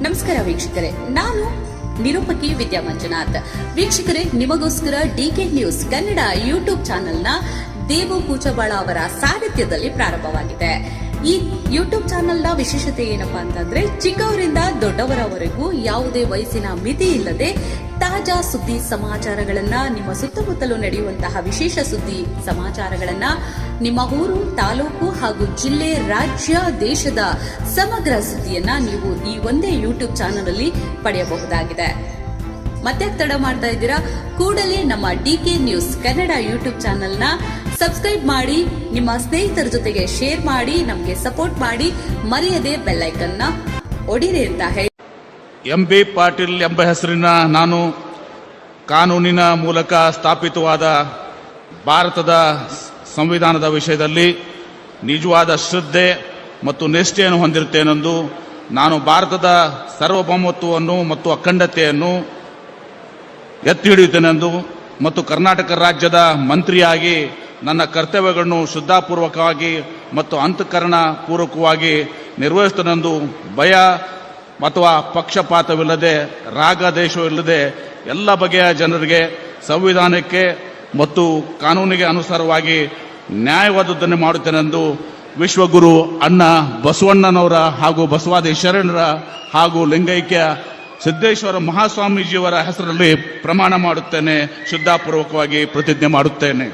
ನಮಸ್ಕಾರ ವೀಕ್ಷಕರೇ, ನಾನು ನಿರೂಪಕಿ ವಿದ್ಯಾ ಮಂಜುನಾಥ್. ವೀಕ್ಷಕರೇ, ನಿಮಗೋಸ್ಕರ ಡಿಕೆ ನ್ಯೂಸ್ ಕನ್ನಡ ಯೂಟ್ಯೂಬ್ ಚಾನೆಲ್ನ ದೇವು ಕೂಚಬಾಳ ಅವರ ಸಾರಥ್ಯದಲ್ಲಿ ಪ್ರಾರಂಭವಾಗಿದೆ. ಈ ಯೂಟ್ಯೂಬ್ ಚಾನೆಲ್ನ ವಿಶೇಷತೆ ಏನಪ್ಪಾ ಅಂತಂದ್ರೆ, ಚಿಕ್ಕವರಿಂದ ದೊಡ್ಡವರವರೆಗೂ ಯಾವುದೇ ವಯಸ್ಸಿನ ಮಿತಿ ಇಲ್ಲದೆ ತಾಜಾ ಸುದ್ದಿ ಸಮಾಚಾರಗಳನ್ನ, ನಿಮ್ಮ ಸುತ್ತಮುತ್ತಲು ನಡೆಯುವಂತಹ ವಿಶೇಷ ಸುದ್ದಿ ಸಮಾಚಾರಗಳನ್ನ, ನಿಮ್ಮ ಊರು, ತಾಲೂಕು ಹಾಗೂ ಜಿಲ್ಲೆ, ರಾಜ್ಯ, ದೇಶದ ಸಮಗ್ರ ಸುದ್ದಿಯನ್ನ ನೀವು ಈ ಒಂದೇ ಯೂಟ್ಯೂಬ್ ಚಾನೆಲ್ ಅಲ್ಲಿ ಪಡೆಯಬಹುದಾಗಿದೆ. ಮತ್ತೆ ತಡ ಮಾಡ್ತಾ ಇದ್ದೀರಾ? ಕೂಡಲೇ ನಮ್ಮ ಡಿಕೆ ನ್ಯೂಸ್ ಕನ್ನಡ ಯೂಟ್ಯೂಬ್ ಚಾನೆಲ್ನ ಸಬ್ಸ್ಕ್ರೈಬ್ ಮಾಡಿ, ನಿಮ್ಮ ಸ್ನೇಹಿತರ ಜೊತೆಗೆ ಶೇರ್ ಮಾಡಿ, ನಮಗೆ ಸಪೋರ್ಟ್ ಮಾಡಿ, ಮರೆಯದೆ ಬೆಲ್ ಐಕನ್ ನ ಒಡಿರಿ ಅಂತ ಹೇಳಿ. ಎಂಬಿ ಪಾಟೀಲ್ ಎಂಬ ಹೆಸರಿನ ನಾನು ಕಾನೂನಿನ ಮೂಲಕ ಸ್ಥಾಪಿತವಾದ ಭಾರತದ ಸಂವಿಧಾನದ ವಿಷಯದಲ್ಲಿ ನಿಜವಾದ ಶ್ರದ್ಧೆ ಮತ್ತು ನಿಷ್ಠೆಯನ್ನು ಹೊಂದಿರುತ್ತೇನೆಂದು, ನಾನು ಭಾರತದ ಸಾರ್ವಭೌಮತ್ವವನ್ನು ಮತ್ತು ಅಖಂಡತೆಯನ್ನು ಎತ್ತಿ ಹಿಡಿಯುತ್ತೇನೆಂದು ಮತ್ತು ಕರ್ನಾಟಕ ರಾಜ್ಯದ ಮಂತ್ರಿಯಾಗಿ ನನ್ನ ಕರ್ತವ್ಯಗಳನ್ನು ಶ್ರದ್ಧಾಪೂರ್ವಕವಾಗಿ ಮತ್ತು ಅಂತಃಕರಣ ಪೂರ್ವಕವಾಗಿ ನಿರ್ವಹಿಸುತ್ತೇನೆಂದು, ಭಯ ಅಥವಾ ಪಕ್ಷಪಾತವಿಲ್ಲದೆ, ರಾಗ ದ್ವೇಷವಿಲ್ಲದೆ ಎಲ್ಲ ಬಗೆಯ ಜನರಿಗೆ ಸಂವಿಧಾನಕ್ಕೆ ಮತ್ತು ಕಾನೂನಿಗೆ ಅನುಸಾರವಾಗಿ ನ್ಯಾಯವಾದದ್ದನ್ನು ಮಾಡುತ್ತೇನೆಂದು ವಿಶ್ವಗುರು ಅಣ್ಣ ಬಸವಣ್ಣನವರ ಹಾಗೂ ಬಸವಾದಿ ಶರಣರ ಹಾಗೂ ಲಿಂಗೈಕ್ಯ ಸಿದ್ದೇಶ್ವರ ಮಹಾಸ್ವಾಮೀಜಿಯವರ ಹೆಸರಲ್ಲಿ ಪ್ರಮಾಣ ಮಾಡುತ್ತೇನೆ, ಶ್ರದ್ಧಾಪೂರ್ವಕವಾಗಿ ಪ್ರತಿಜ್ಞೆ ಮಾಡುತ್ತೇನೆ.